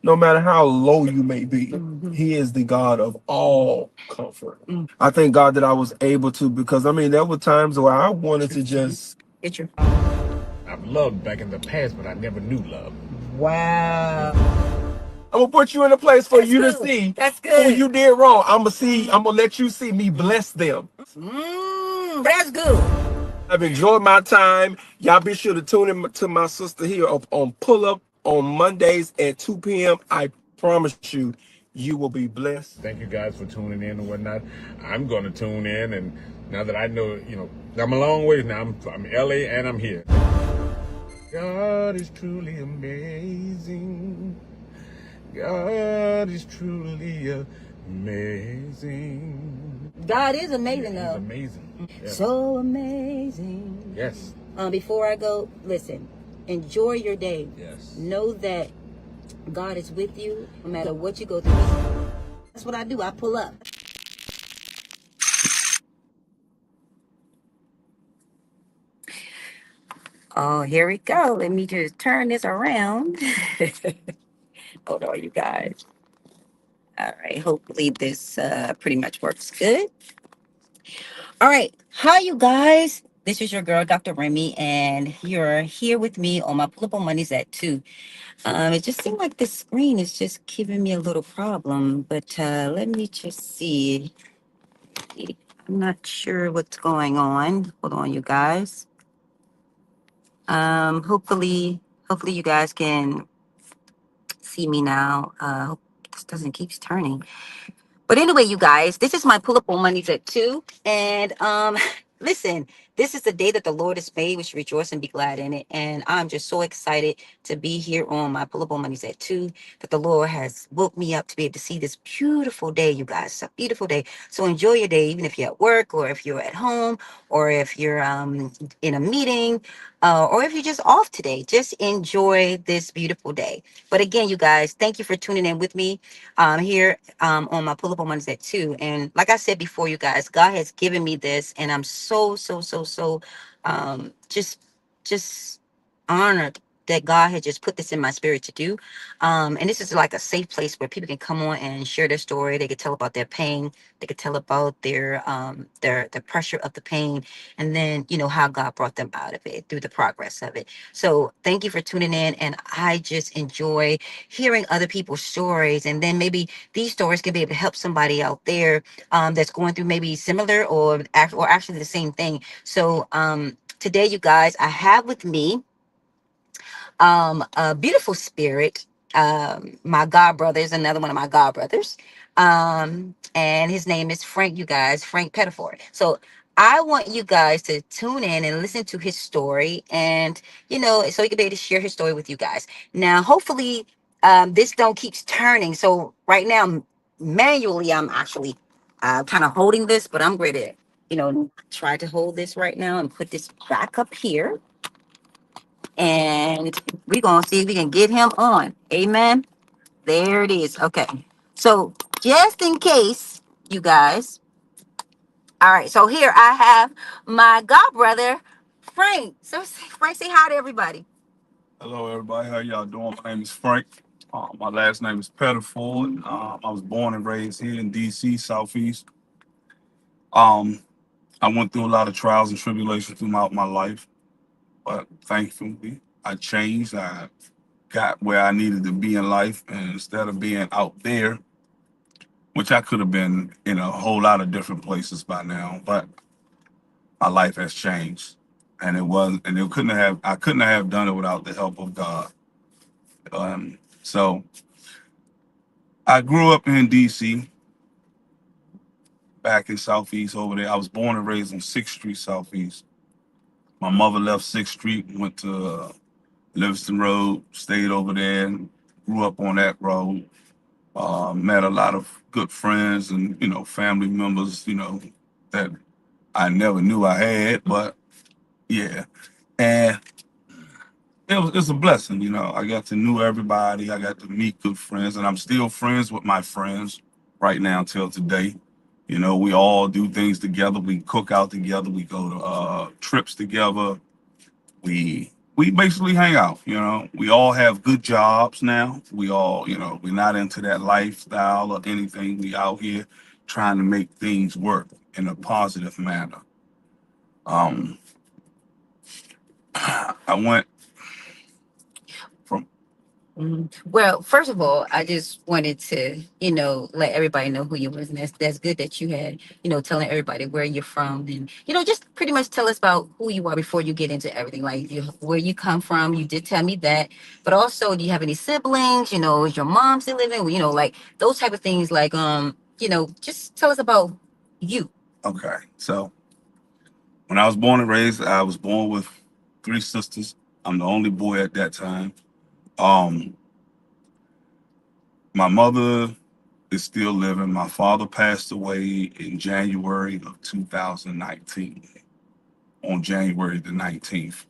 no matter how low you may be, He is the God of all comfort. I thank God that I was able to, because I mean, there were times where I wanted to just. Get your. I've loved back in the past, but I never knew love. Wow. I'm gonna put you in a place for That's you to good. see. That's When good. you did wrong, I'm gonna see. I'm gonna let you see me bless them. That's good. I've enjoyed my time. Y'all be sure to tune in to my sister here on Pull Up on Mondays at 2 p.m. I promise you, you will be blessed. Thank you guys for tuning in and whatnot. I'm going to tune in, and now that I know, I'm a long ways now. I'm LA and I'm here. God is truly amazing. God is truly amazing. God is amazing, He's though. amazing. Yeah. So amazing. Yes. Before I go, listen, enjoy your day. Yes. Know that God is with you no matter what you go through. That's what I do. I pull up. Oh, here we go. Let me just turn this around. Hold on, you guys. All right. Hopefully this pretty much works good. All right. Hi, you guys. This is your girl, Dr. Remy, and you're here with me on my Pullable Mondays at 2. It just seemed like the screen is just giving me a little problem, but let me just see. I'm not sure what's going on. Hold on, you guys. Hopefully you guys can see me now. Hope this doesn't keep turning. But anyway, you guys, this is my pull up on Mondays at 2. And listen, this is the day that the Lord has made. We should rejoice and be glad in it. And I'm just so excited to be here on my pull up on Mondays at 2, that the Lord has woke me up to be able to see this beautiful day, you guys. It's a beautiful day. So enjoy your day, even if you're at work or if you're at home or if you're in a meeting or if you're just off today. Just enjoy this beautiful day. But again, you guys, thank you for tuning in with me here on my pull up on Mondays at 2. And like I said before, you guys, God has given me this, and I'm so just honored that God had just put this in my spirit to do. And this is like a safe place where people can come on and share their story. They could tell about their pain. They could tell about their pressure of the pain, and then how God brought them out of it through the progress of it. So thank you for tuning in, and I just enjoy hearing other people's stories, and then maybe these stories can be able to help somebody out there that's going through maybe similar or actually the same thing. So today, you guys, I have with me a beautiful spirit. My god brother is another one of my god brothers, and his name is Frank. You guys, Frank Pettiford. So I want you guys to tune in and listen to his story, and so he can be able to share his story with you guys. Now, hopefully, this don't keeps turning. So right now, manually, I'm actually kind of holding this, but I'm ready to, try to hold this right now and put this back up here, and we're gonna see if we can get him on. Amen. There it is. Okay. So just in case, you guys. All right. So here I have my god brother, Frank. So Frank, say hi to everybody. Hello, everybody. How y'all doing? My name is Frank. My last name is Pettiford. I was born and raised here in D.C., Southeast. Um, I went through a lot of trials and tribulations throughout my life, but thankfully, I changed. I got where I needed to be in life, and instead of being out there, which I could have been in a whole lot of different places by now, but my life has changed, and I couldn't have done it without the help of God. So I grew up in D.C., back in Southeast over there. I was born and raised on 6th Street Southeast. My mother left 6th Street, went to Livingston Road, stayed over there, and grew up on that road. Met a lot of good friends and, family members, that I never knew I had, but yeah. And it's a blessing, I got to know everybody. I got to meet good friends, and I'm still friends with my friends right now till today. We all do things together. We cook out together. We go to trips together. We we basically hang out. You know, we all have good jobs now. We all, you know, we're not into that lifestyle or anything. We out here trying to make things work in a positive manner. Um, I went from Mhm. Well, first of all, I just wanted to, let everybody know who you was, and that's good that you had, telling everybody where you're from, and just pretty much tell us about who you are before you get into everything, like where you come from. You did tell me that, but also, do you have any siblings? Is your mom still living? Like those type of things. Like, just tell us about you. okay. So when I was born and raised, I was born with three sisters. I'm the only boy at that time. Um, my mother is still living. My father passed away in January of 2019, on January the 19th.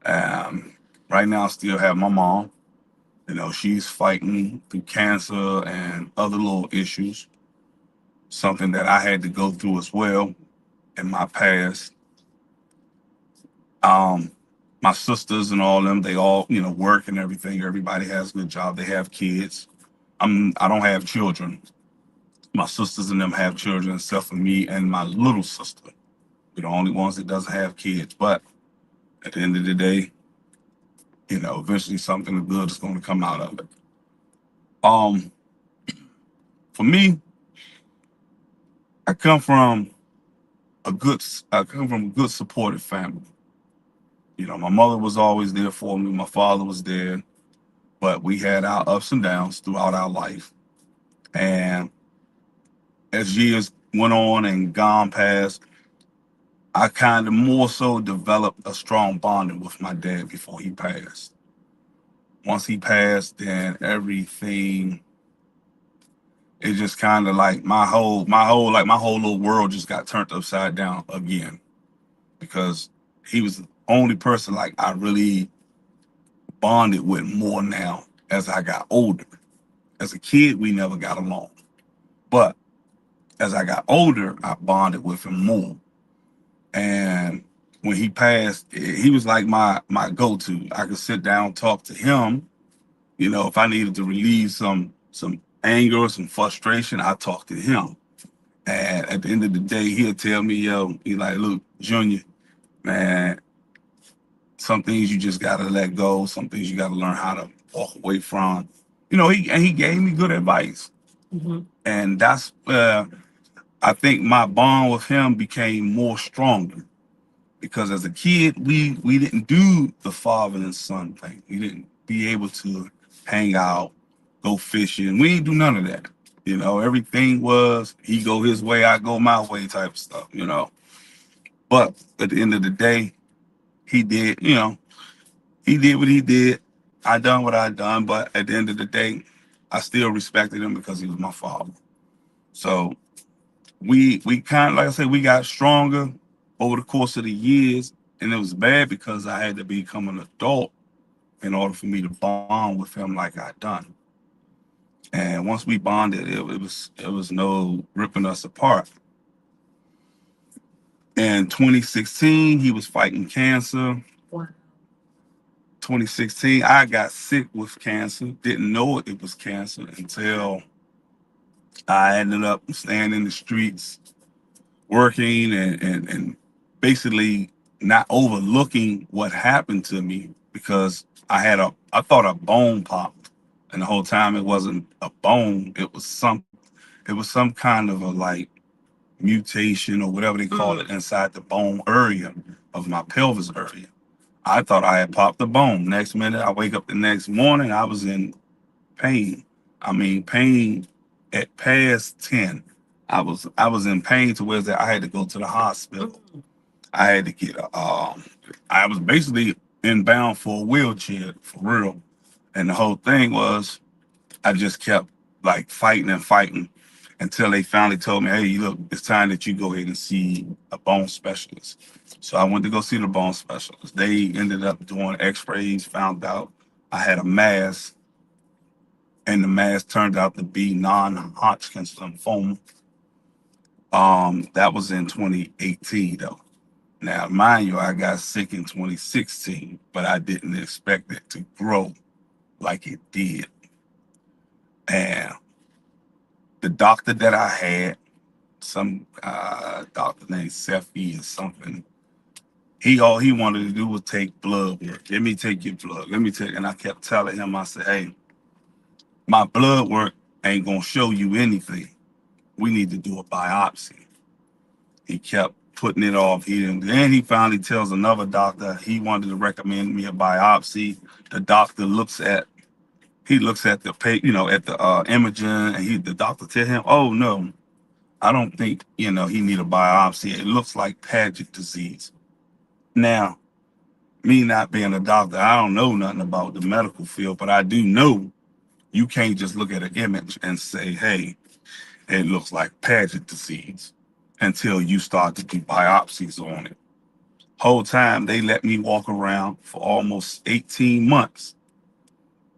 Um, right now, I still have my mom. You know, she's fighting through cancer and other little issues, something that I had to go through as well in my past. Um, my sisters and all them, they all, you know, work and everything. Everybody has a good job. They have kids. I don't have children. My sisters and them have children, except for me and my little sister. We're the only ones that doesn't have kids. But at the end of the day, you know, eventually something good is going to come out of it. Um, for me, I come from I come from a good supportive family. You know, my mother was always there for me. My father was there, but we had our ups and downs throughout our life. And as years went on and gone past, I kind of more so developed a strong bonding with my dad before he passed. Once he passed, then everything, it just kind of like my whole little world just got turned upside down again, because he was the only person like I really bonded with more now as I got older. As a kid, we never got along, but as I got older, I bonded with him more. And when he passed, he was like my go-to. I could sit down, talk to him. You know, if I needed to relieve some anger or some frustration, I talked to him. And at the end of the day, he'll tell me, yo, he like, look, Junior, man, some things you just gotta let go. Some things you gotta learn how to walk away from. You know, he gave me good advice, and that's I think my bond with him became more stronger, because as a kid we didn't do the father and son thing. We didn't be able to hang out, go fishing. We didn't do none of that. You know, everything was he go his way, I go my way type of stuff. You know, but at the end of the day, he did. You know, he did what he did. I done what I done. But at the end of the day, I still respected him because he was my father. So we kind of, like I said, we got stronger over the course of the years, and it was bad because I had to become an adult in order for me to bond with him like I done. And once we bonded, it was no ripping us apart. In 2016, he was fighting cancer. Wow. 2016, I got sick with cancer. Didn't know it was cancer until I ended up staying in the streets, working and basically not overlooking what happened to me, because I thought a bone popped, and the whole time it wasn't a bone. It was some kind of a like mutation or whatever they call it inside the bone area of my pelvis area. I thought I had popped the bone. Next minute, I wake up the next morning, I was in pain. I mean, pain at past 10. I was in pain to where that I had to go to the hospital. I had to get I was basically inbound for a wheelchair for real. And the whole thing was I just kept like fighting and fighting until they finally told me, hey, look, it's time that you go ahead and see a bone specialist. So I went to go see the bone specialist. They ended up doing x-rays, found out I had a mass, and the mass turned out to be non-Hodgkin's lymphoma. That was in 2018 though. Now, mind you, I got sick in 2016, but I didn't expect it to grow like it did. And the doctor that I had, some doctor named Seth or something, all he wanted to do was take blood work. Let me take your blood. Let me take. And I kept telling him, I said, hey, my blood work ain't gonna show you anything. We need to do a biopsy. He kept putting it off. Then he finally tells another doctor he wanted to recommend me a biopsy. The doctor looks at the at the imaging, and the doctor tell him, oh no, I don't think he need a biopsy. It looks like Paget disease. Now, me not being a doctor, I don't know nothing about the medical field, but I do know you can't just look at an image and say, hey, it looks like Paget disease until you start to do biopsies on it. Whole time they let me walk around for almost 18 months,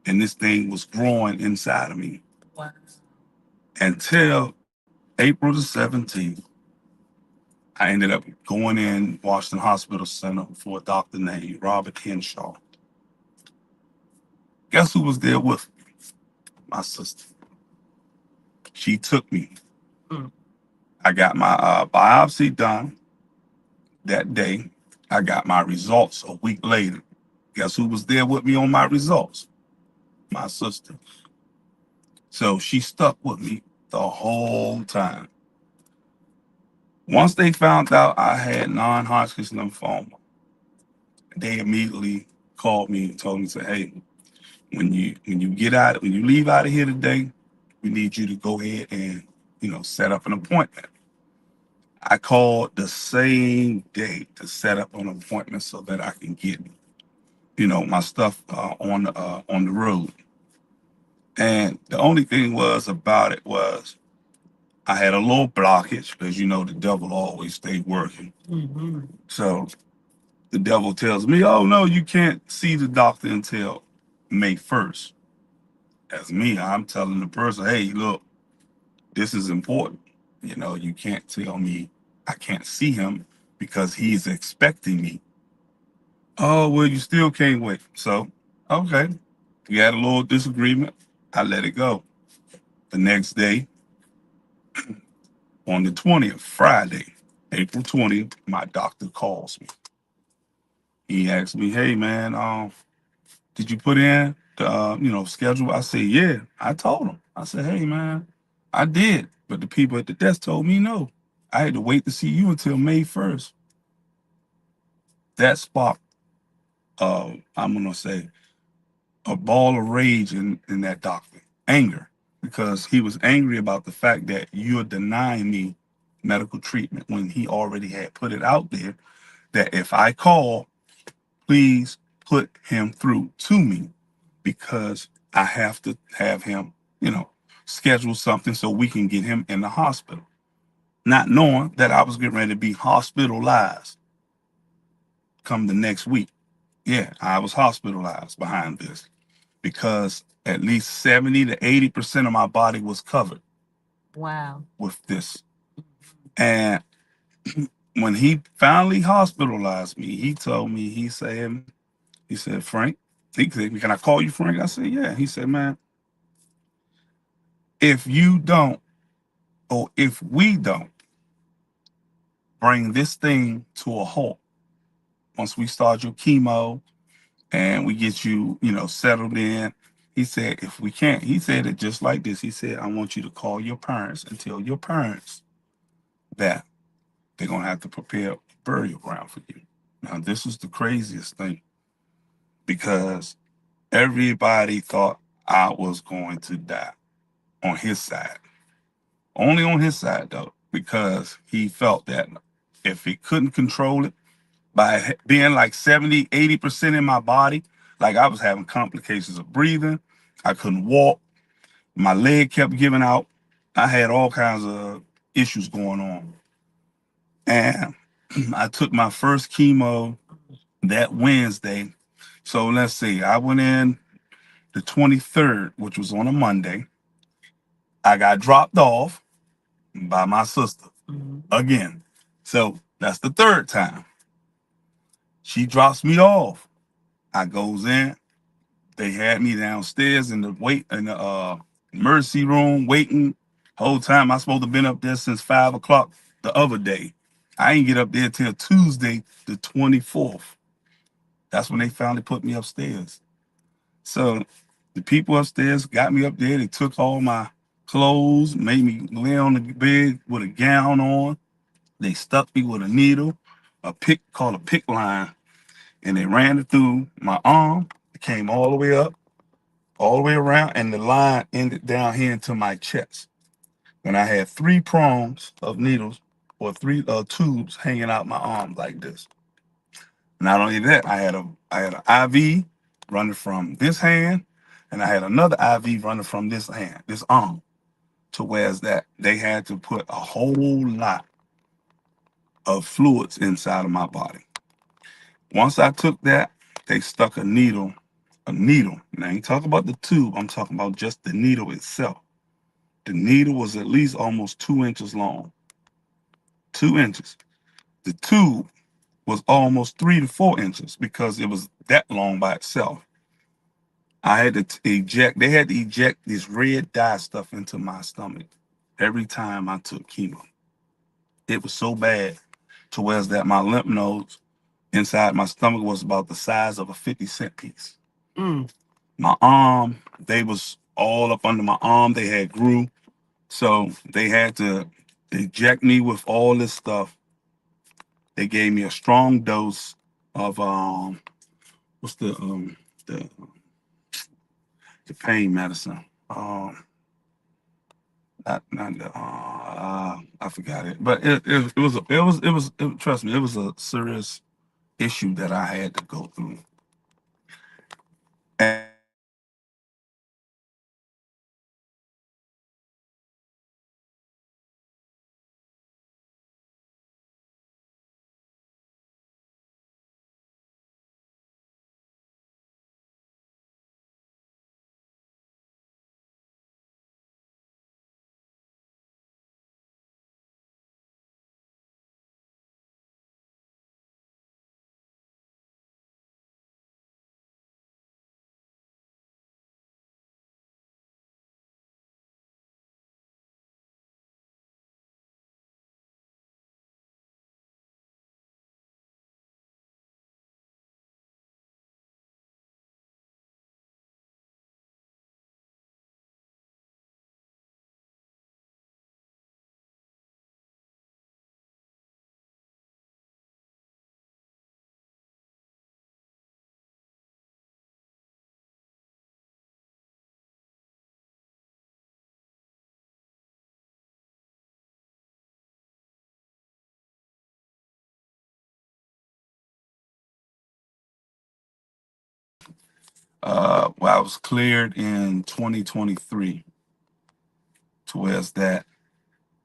and this thing was growing inside of me. Wow. Until April the 17th, I ended up going in Washington Hospital Center for a doctor named Robert Henshaw. Guess who was there with me? My sister. She took me. Mm. I got my biopsy done that day. I got my results a week later. Guess who was there with me on my results? My sister. So she stuck with me the whole time. Once they found out I had non-Hodgkin's lymphoma, they immediately called me and told me, say, hey, when you leave out of here today, we need you to go ahead and set up an appointment. I called the same day to set up an appointment so that I can get my stuff on the road. And the only thing was about it was I had a little blockage because the devil always stay working. Mm-hmm. So the devil tells me, oh no, you can't see the doctor until May 1st. As me, I'm telling the person, hey, look, this is important. You can't tell me I can't see him because he's expecting me. Oh, well, you still can't wait. So, okay. We had a little disagreement. I let it go. The next day, on the 20th, Friday, April 20th, my doctor calls me. He asked me, hey, man, did you put in the, schedule? I said, yeah. I told him. I said, hey, man, I did. But the people at the desk told me no. I had to wait to see you until May 1st. That sparked, I'm going to say, a ball of rage in that doctor. Anger. Because he was angry about the fact that you're denying me medical treatment when he already had put it out there that if I call, please put him through to me because I have to have him, schedule something so we can get him in the hospital. Not knowing that I was getting ready to be hospitalized come the next week. Yeah, I was hospitalized behind this because at least 70 to 80% of my body was covered. Wow. With this. And when he finally hospitalized me, he told me, he said, Frank, he said, can I call you Frank? I said, yeah. He said, man, if you don't, or if we don't bring this thing to a halt, once we start your chemo and we get you, settled in, he said, if we can't, he said it just like this. He said, I want you to call your parents and tell your parents that they're going to have to prepare a burial ground for you. Now, this is the craziest thing because everybody thought I was going to die on his side. Only on his side, though, because he felt that if he couldn't control it, by being like 70, 80% in my body, like I was having complications of breathing. I couldn't walk. My leg kept giving out. I had all kinds of issues going on. And I took my first chemo that Wednesday. So let's see, I went in the 23rd, which was on a Monday. I got dropped off by my sister again. So that's the third time. She drops me off. I goes in. They had me downstairs in the emergency room waiting. Whole time I supposed to been up there since 5 o'clock the other day. I ain't get up there till Tuesday the 24th. That's when they finally put me upstairs. So the people upstairs got me up there. They took all my clothes, made me lay on the bed with a gown on. They stuck me with a needle, a pick called a pick line, and they ran it through my arm. It came all the way up, all the way around, and the line ended down here into my chest. And I had 3 prongs of needles or 3 tubes hanging out my arm like this. Not only that, I had an IV running from this hand, and I had another IV running from this hand, this arm. To whereas that they had to put a whole lot of fluids inside of my body. Once I took that, they stuck a needle. Now I ain't talking about the tube, I'm talking about just the needle itself. The needle was at least almost 2 inches long. 2 inches. The tube was almost 3 to 4 inches because it was that long by itself. I had to eject, they had to eject this red dye stuff into my stomach every time I took chemo. It was so bad to whereas that my lymph nodes inside my stomach was about the size of a 50-cent piece. Mm. My arm, they was all up under my arm. They had grew. So they had to eject me with all this stuff. They gave me a strong dose of what's the pain medicine. Not the I forgot it. But trust me, it was a serious issue that I had to go through. And well, I was cleared in 2023 to whereas that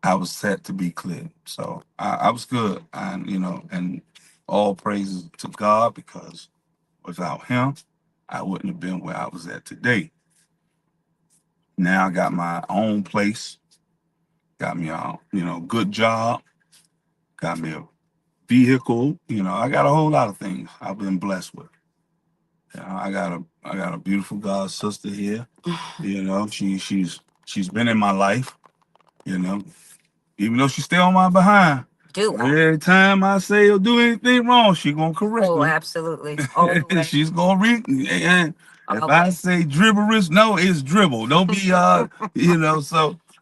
I was set to be cleared. So I was good. And all praises to God because without him, I wouldn't have been where I was at today. Now I got my own place, got me a good job, got me a vehicle. I got a whole lot of things I've been blessed with. I got a beautiful God sister here. She's been in my life. Even though she's still on my behind. Every time I say or do anything wrong, she gonna correct Oh, me. absolutely. Always. She's gonna read. And if I say dribblerish, no, it's dribble. Don't be So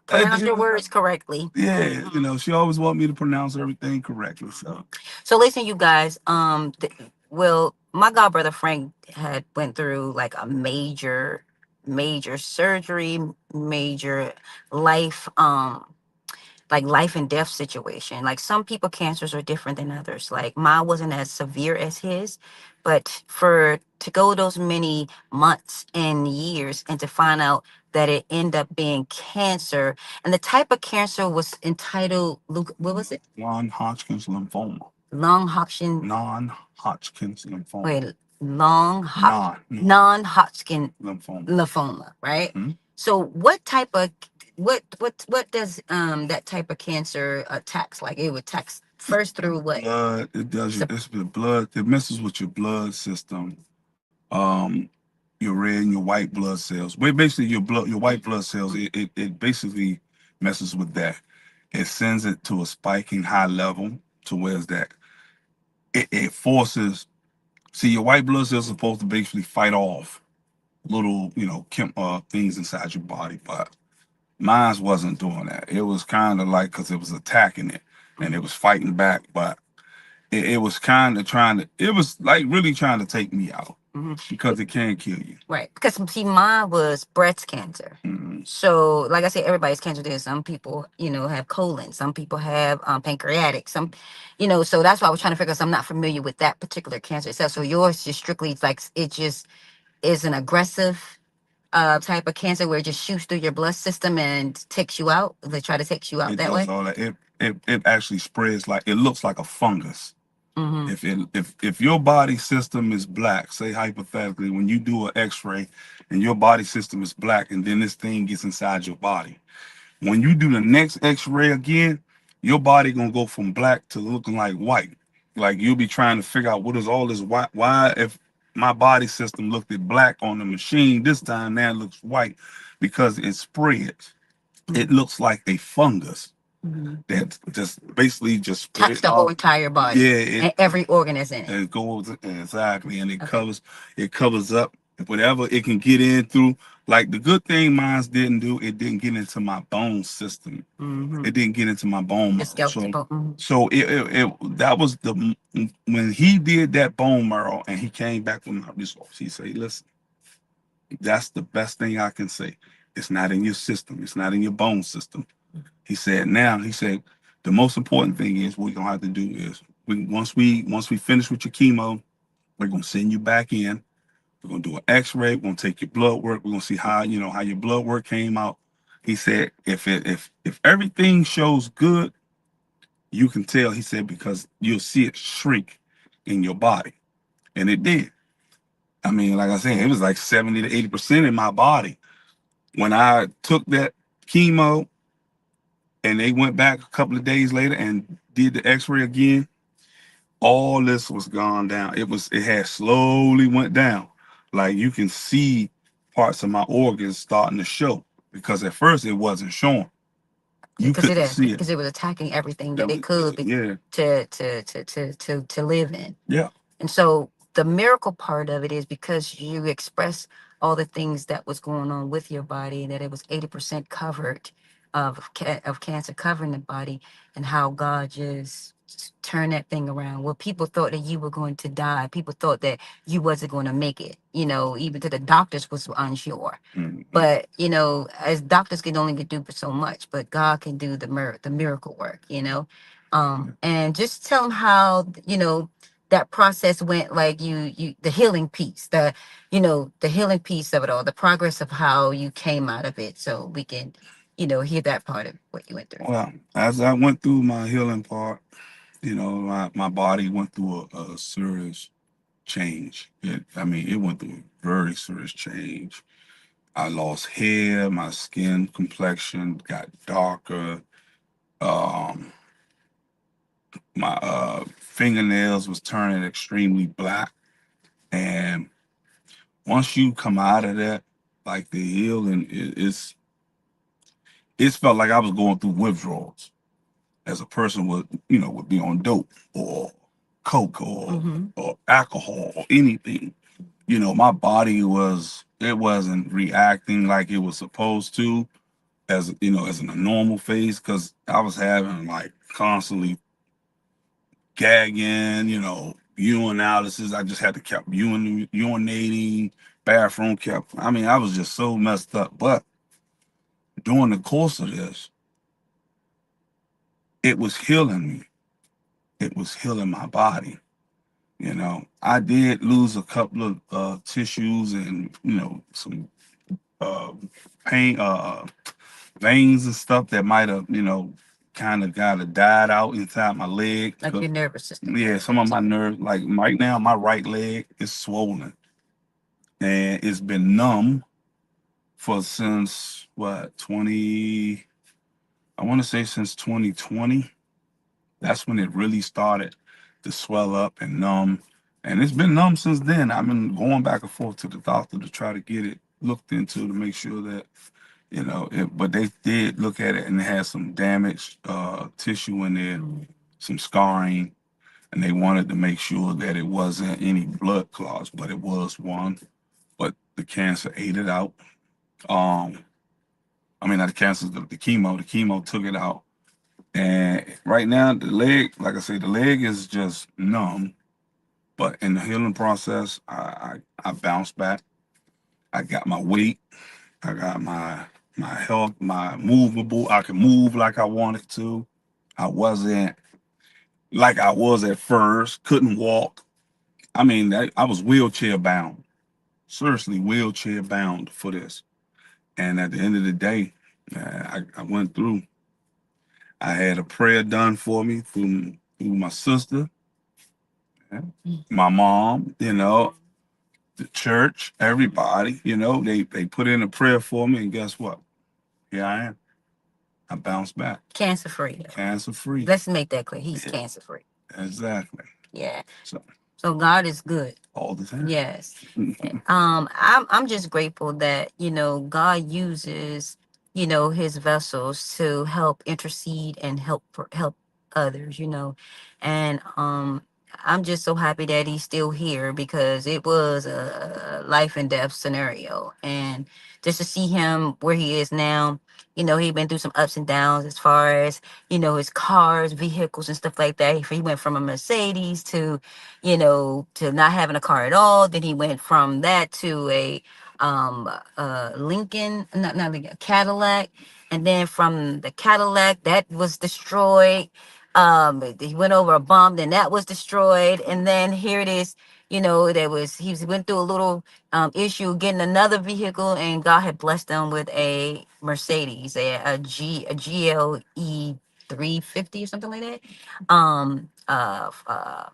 Pronounce your words correctly. yeah, she always want me to pronounce everything correctly. So listen, you guys. Well, my godbrother Frank had went through like a major surgery, major life. Like life and death situation. Like some people cancers are different than others. Like mine wasn't as severe as his, but to go those many months and years and to find out that it ended up being cancer, and the type of cancer was entitled what was it? Non-Hodgkin's lymphoma. Non-Hodgkin. Non-Hodgkin's lymphoma. Wait, non-Hodgkin lymphoma, right? Mhm. So what type of what does that type of cancer attacks? Like it would first through what? Blood, it does. So, It's the blood. It messes with your blood system. Um, your red and your white blood cells. But basically, your white blood cells. It basically messes with that. It sends it to a spiking high level to where's that it forces. See, your white blood cells are supposed to basically fight off little, things inside your body, but mine wasn't doing that. It was kind of like because it was attacking it and it was fighting back, but it was kind of trying to. It was like really trying to take me out because it can kill you. right. Because see, mine was breast cancer. Mhm. So, like I said, everybody's cancer. There's some people, have colon. Some people have pancreatic. Some, so that's why I was trying to figure. 'Cause I'm not familiar with that particular cancer itself. So yours just strictly like it just is an aggressive type of cancer where it just shoots through your blood system and takes you out. They try to take you out It that does way. all that. It actually spreads like it looks like a fungus. Mm-hmm. If your body system is black, say hypothetically, when you do an X-ray and your body system is black, and then this thing gets inside your body, when you do the next X-ray again, your body gonna go from black to looking like white. Like you'll be trying to figure out what is all this white. Why if my body system looked at black on the machine this time now it looks white because it spreads. It looks like a fungus that just basically just Touch spread the whole all. entire body. Yeah, And every organ is in it. it goes exactly, and Okay. it covers up whatever it can get in through. Like the good thing mine didn't do, it didn't get into my bone system. Mm-hmm. It didn't get into my bone The marrow. skeletal bone. So that was when he did that bone marrow and he came back with my results. He said, "Listen, that's the best thing I can say. It's not in your system. It's not in your bone system." He said, the most important thing is what we're gonna have to do is once we finish with your chemo, we're gonna send you back in. We're gonna do an X-ray. We're gonna take your blood work. We're gonna see how your blood work came out. He said, if everything shows good, you can tell. He said because you'll see it shrink in your body, and it did. I mean, like I said, it was like 70 to 80% in my body when I took that chemo. And they went back a couple of days later and did the X-ray again. All this was gone down. It had slowly went down. Like you can see parts of my organs starting to show because at first it wasn't showing. You Because couldn't see it. because it was attacking everything that it was- could yeah, to live in. yeah. And so the miracle part of it is because you express all the things that was going on with your body and that it was 80% covered of cancer covering the body, and how God just turned that thing around. Well, people thought that you were going to die. People thought that you wasn't going to make it. Even to the doctors was unsure. Mhm. But as doctors can only do so much, but God can do the miracle work. And just tell them how that process went, like you the healing piece, the healing piece of it all, the progress of how you came out of it, so we can hear that part of what you went through. Well, as I went through my healing part, my body went through a serious change. It went through a very serious change. I lost hair, my skin complexion got darker. Um, my fingernails was turning extremely black. And once you come out of that, like the healing, it's felt like I was going through withdrawals as a person would be on dope or coke or alcohol or anything. My body it wasn't reacting like it was supposed to as in a normal phase because I was having like constantly gagging, urinalysis. I just had to keep urinating, bathroom kept. I was just so messed up. But during the course of this, it was healing me. It was healing my body. I did lose a couple of tissues and some uh, pain, veins and stuff that might have kind of got died out inside my leg. Like your nervous system. Yeah, some of my nerves, like right now, my right leg is swollen and it's been numb since what, I want to say since 2020. That's when it really started to swell up and numb. And it's been numb since then. I've been going back and forth to the doctor to try to get it looked into to make sure that, but they did look at it and it had some damaged tissue in there, some scarring, and they wanted to make sure that it wasn't any blood clots, but it was one. But the cancer ate it out. Not the cancer, the chemo. The chemo took it out. And right now, the leg, like I say, the leg is just numb. But in the healing process, I bounced back. I got my weight. I got my health, my movable. I can move like I wanted to. I wasn't like I was at first. Couldn't walk. I was wheelchair bound. Seriously, wheelchair bound for this. And at the end of the day, I went through. I had a prayer done for me through my sister, my mom, the church, everybody, they put in a prayer for me, and guess what? Here I am. I bounced back. Cancer free. Cancer free. Let's make that clear. He's cancer free. Exactly. Yeah. So God is good. All the time. Yes. I'm just grateful that, God uses, his vessels to help intercede and help others, And I'm just so happy that he's still here, because it was a life and death scenario. And just to see him where he is now, he's been through some ups and downs as far as, his cars, vehicles and stuff like that. He went from a Mercedes to to not having a car at all. Then he went from that to a Lincoln, not Lincoln, Cadillac. And then from the Cadillac, that was destroyed. He went over a bump, then that was destroyed. And then here it is, he went through a little issue getting another vehicle, and God had blessed them with a Mercedes, a GLE 350 or something like that.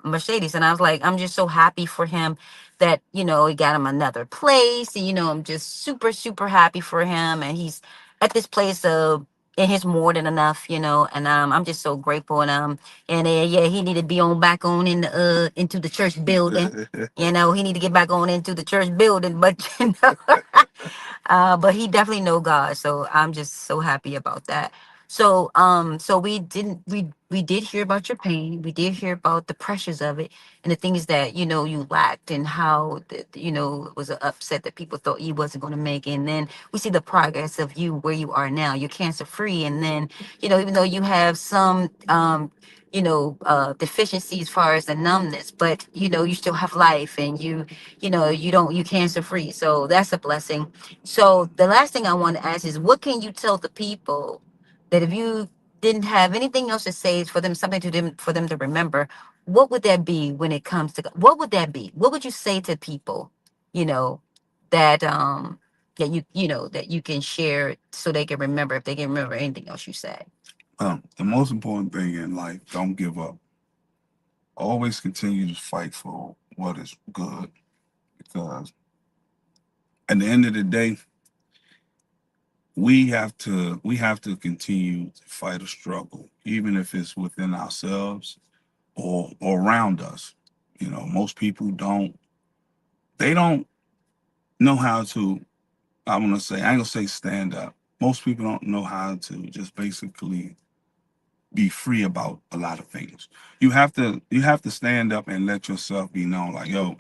Mercedes. And I was like, I'm just so happy for him that, he got him another place. And, I'm just super, super happy for him. And he's at this place of, and he's more than enough, and I'm just so grateful. And yeah, he need to be on back on in the into the church building. He need to get back on into the church building, but but he definitely know God. So I'm just so happy about that. So so we did hear about your pain. We did hear about the pressures of it and the things that you lacked, and how it was an upset that people thought you wasn't going to make it. And then we see the progress of you where you are now. You're cancer free, and then even though you have some deficiency as far as the numbness, but you still have life, and you cancer free. So that's a blessing. So the last thing I want to ask is, what can you tell the people that if you didn't have anything else to say for them, something to them for them to remember, what would that be when it comes to what would that be? What would you say to people, you know, that that that you can share so they can remember, if they can remember anything else you said? The most important thing in life, don't give up. Always continue to fight for what is good, because at the end of the day, we have to continue to fight a struggle, even if it's within ourselves or around us. Most people don't know how to, I ain't gonna say stand up. Most people don't know how to just basically be free about a lot of things. You have to stand up and let yourself be known, like, yo,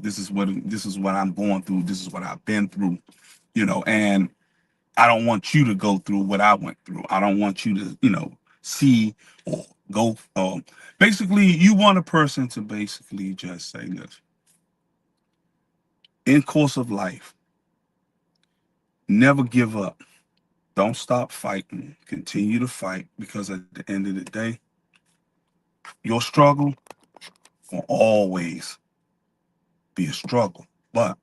this is what I'm going through, this is what I've been through, and I don't want you to go through what I went through. I don't want you to, see or go. Basically, you want a person to basically just say this. In course of life, never give up. Don't stop fighting. Continue to fight, because at the end of the day, your struggle will always be a struggle. But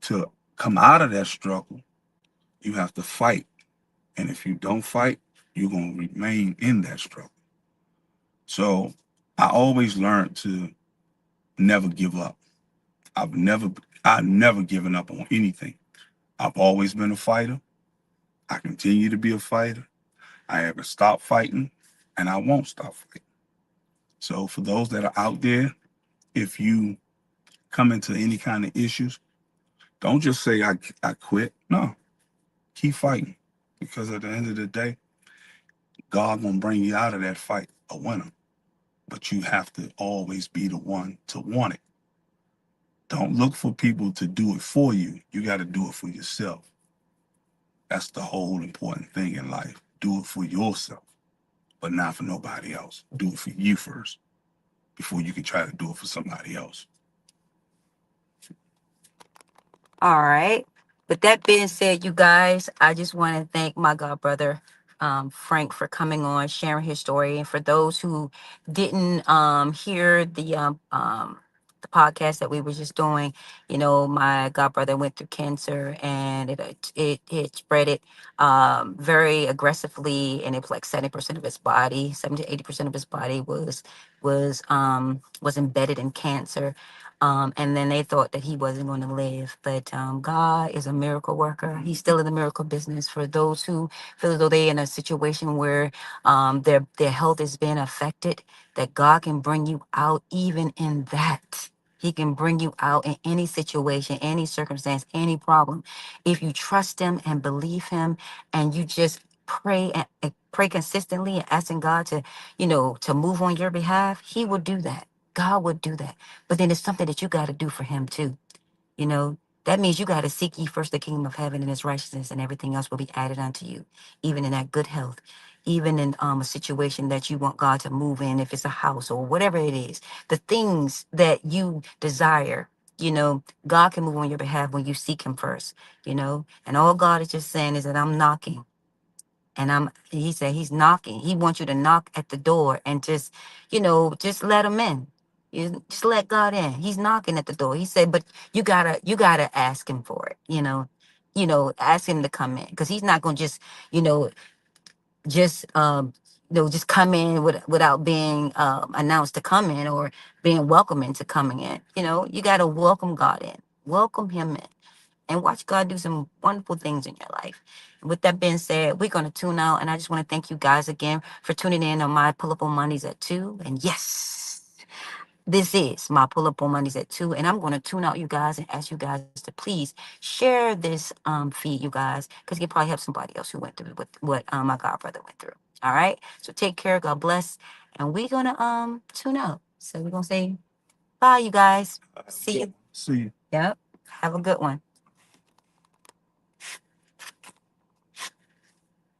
to come out of that struggle, you have to fight. And if you don't fight, you're going to remain in that struggle. So I always learned to never give up. I've never given up on anything. I've always been a fighter. I continue to be a fighter. I haven't stopped fighting. and I won't stop fighting. So for those that are out there, if you come into any kind of issues, don't just say I quit. No, keep fighting, because at the end of the day, God gonna bring you out of that fight a winner. But you have to always be the one to want it. Don't look for people to do it for you. You got to do it for yourself. That's the whole important thing in life. Do it for yourself, but not for nobody else. Do it for you first before you can try to do it for somebody else. All right. With that being said, you guys, I just want to thank my god brother, Frank, for coming on, sharing his story. And for those who didn't hear the podcast that we were just doing, you know, my god brother went through cancer, and it spread it very aggressively, and it was like 70% of his body, 70 to 80% of his body was embedded in cancer. And then they thought that he wasn't going to live. But God is a miracle worker. He's still in the miracle business. For those who feel as though they're in a situation where their health is being affected, that God can bring you out even in that. He can bring you out in any situation, any circumstance, any problem. If you trust him and believe him, and you just pray and pray consistently and asking God to, to move on your behalf, he will do that. God would do that. But then it's something that you got to do for him too. You know, that means you got to seek ye first the kingdom of heaven and his righteousness, and everything else will be added unto you, even in that good health, even in a situation that you want God to move in, if it's a house or whatever it is, the things that you desire. God can move on your behalf when you seek him first, and all God is just saying is that I'm knocking. And he said he's knocking. He wants you to knock at the door and just let him in. You just let God in. He's knocking at the door. He said, but you gotta ask him for it. Ask him to come in, because he's not gonna you know, just come in without being announced to come in, or being welcoming to coming in. You gotta welcome God in, welcome him in, and watch God do some wonderful things in your life. And with that being said, we're going to tune out. And I just want to thank you guys again for tuning in on my Pull Up on Mondays at 2. And yes, this is my Pull Up on Mondays at 2. And I'm going to tune out, you guys, and ask you guys to please share this feed, you guys, because you probably have somebody else who went through what my godbrother went through. All right. So take care. God bless. And we're going to tune out. So we're going to say bye, you guys. See you. See you. Yep. Have a good one.